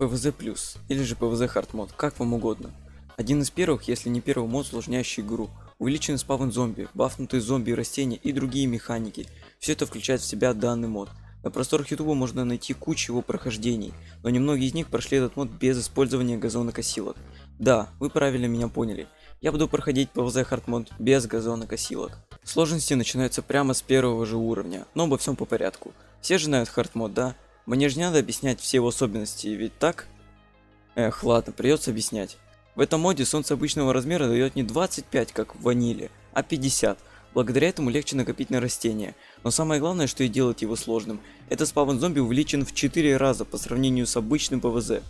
PvZ+, или же PvZ Hard мод, как вам угодно. Один из первых, если не первый мод, усложняющий игру. Увеличенный спавн зомби, бафнутые зомби и растения и другие механики. Все это включает в себя данный мод. На просторах ютуба можно найти кучу его прохождений, но немногие из них прошли этот мод без использования газонокосилок. Да, вы правильно меня поняли. Я буду проходить PvZ Hard мод без газонокосилок. Сложности начинаются прямо с первого же уровня, но обо всем по порядку. Все же знают Hard мод, да? Мне же не надо объяснять все его особенности, ведь так? Эх, ладно, придется объяснять. В этом моде солнце обычного размера дает не 25, как в ваниле, а 50. Благодаря этому легче накопить на растения. Но самое главное, что и делает его сложным, это спавн зомби увеличен в 4 раза по сравнению с обычным PvZ.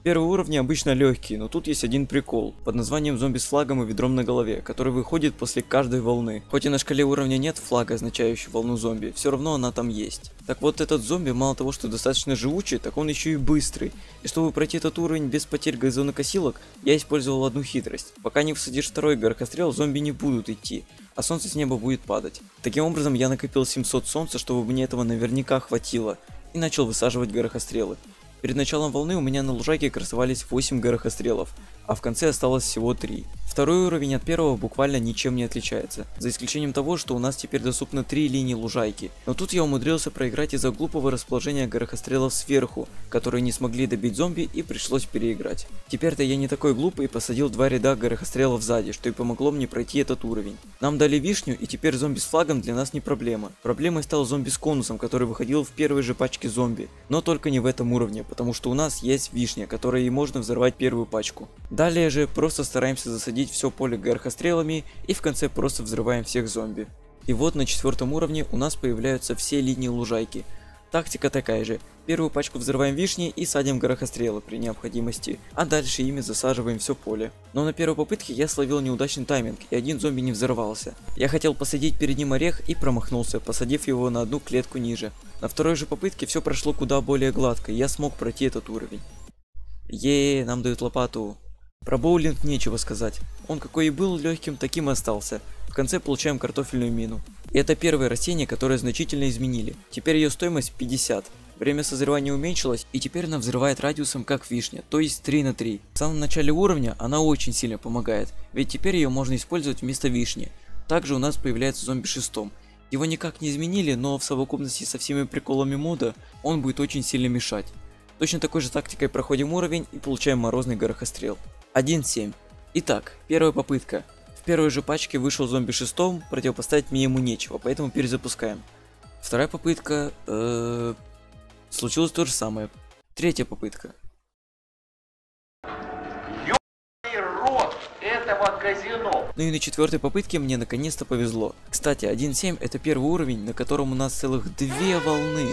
Первые уровни обычно легкие, но тут есть один прикол, под названием зомби с флагом и ведром на голове, который выходит после каждой волны. Хоть и на шкале уровня нет флага, означающего волну зомби, все равно она там есть. Так вот, этот зомби мало того, что достаточно живучий, так он еще и быстрый. И чтобы пройти этот уровень без потерь газонокосилок, я использовал одну хитрость. Пока не высадишь второй горохострел, зомби не будут идти, а солнце с неба будет падать. Таким образом, я накопил 700 солнца, чтобы мне этого наверняка хватило, и начал высаживать горохострелы. Перед началом волны у меня на лужайке красовались 8 горохострелов, а в конце осталось всего 3. Второй уровень от первого буквально ничем не отличается, за исключением того, что у нас теперь доступно 3 линии лужайки. Но тут я умудрился проиграть из-за глупого расположения горохострелов сверху, которые не смогли добить зомби и пришлось переиграть. Теперь-то я не такой глупый и посадил 2 ряда горохострелов сзади, что и помогло мне пройти этот уровень. Нам дали вишню, и теперь зомби с флагом для нас не проблема. Проблемой стал зомби с конусом, который выходил в первой же пачке зомби, но только не в этом уровне, потому что у нас есть вишня, которой и можно взорвать первую пачку. Далее же просто стараемся засадить все поле горохострелами и в конце просто взрываем всех зомби. И вот на 4-м уровне у нас появляются все линии лужайки. Тактика такая же. Первую пачку взрываем вишни и садим горохострелы при необходимости, а дальше ими засаживаем все поле. Но на первой попытке я словил неудачный тайминг и один зомби не взорвался. Я хотел посадить перед ним орех и промахнулся, посадив его на одну клетку ниже. На второй же попытке все прошло куда более гладко, и я смог пройти этот уровень. Нам дают лопату. Про боулинг нечего сказать. Он какой и был легким, таким и остался. В конце получаем картофельную мину. И это первое растение, которое значительно изменили. Теперь ее стоимость 50. Время созревания уменьшилось, и теперь она взрывает радиусом как вишня, то есть 3 на 3. В самом начале уровня она очень сильно помогает, ведь теперь ее можно использовать вместо вишни. Также у нас появляется зомби шестом. Его никак не изменили, но в совокупности со всеми приколами мода он будет очень сильно мешать. Точно такой же тактикой проходим уровень и получаем морозный горохострел. 1.7. Итак, первая попытка. В первой же пачке вышел зомби шестом, противопоставить мне ему нечего, поэтому перезапускаем. Вторая попытка... Случилось то же самое. Третья попытка. Ёбаный рот этого казино! Ну и на 4-й попытке мне наконец-то повезло. Кстати, 1.7 это первый уровень, на котором у нас целых 2 волны.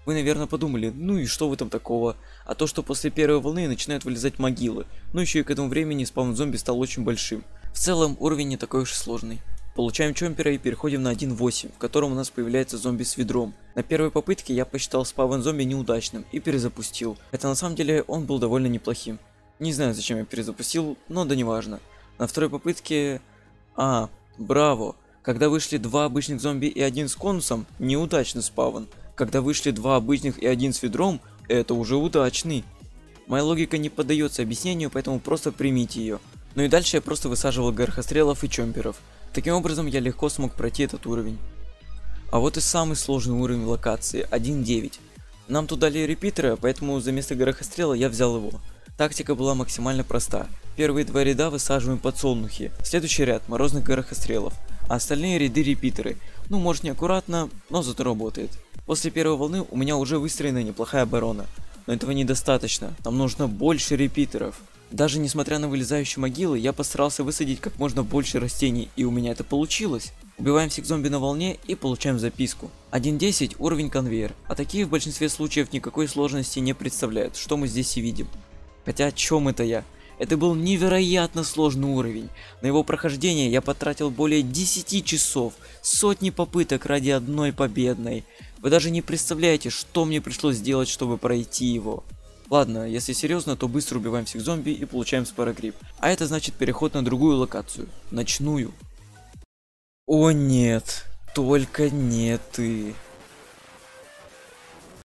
Вы, наверное, подумали, ну и что в этом такого? А то, что после первой волны начинают вылезать могилы. Ну еще и к этому времени спаун зомби стал очень большим. В целом, уровень не такой уж и сложный. Получаем чомпера и переходим на 1.8, в котором у нас появляется зомби с ведром. На первой попытке я посчитал спаун зомби неудачным и перезапустил. Хотя на самом деле он был довольно неплохим. Не знаю, зачем я перезапустил, но да неважно. На второй попытке... браво! Когда вышли 2 обычных зомби и 1 с конусом, неудачный спавн. Когда вышли 2 обычных и 1 с ведром, это уже удачный. Моя логика не поддается объяснению, поэтому просто примите ее. Ну и дальше я просто высаживал горохострелов и чомперов. Таким образом я легко смог пройти этот уровень. А вот и самый сложный уровень локации, 1.9. Нам тут дали репитеры, поэтому за место горохострела я взял его. Тактика была максимально проста. Первые 2 ряда высаживаем подсолнухи, следующий ряд морозных горохострелов, а остальные ряды репитеры. Ну, может, не аккуратно, но зато работает. После первой волны у меня уже выстроена неплохая оборона, но этого недостаточно, нам нужно больше репитеров. Даже несмотря на вылезающие могилы, я постарался высадить как можно больше растений, и у меня это получилось. Убиваем всех зомби на волне и получаем записку. 1.10 уровень конвейер, а такие в большинстве случаев никакой сложности не представляют, что мы здесь и видим. Хотя о чем это я? Это был невероятно сложный уровень. На его прохождение я потратил более 10 часов, сотни попыток ради одной победной. Вы даже не представляете, что мне пришлось сделать, чтобы пройти его. Ладно, если серьезно, то быстро убиваем всех зомби и получаем спорогрипп. А это значит переход на другую локацию, ночную. О нет, только не ты.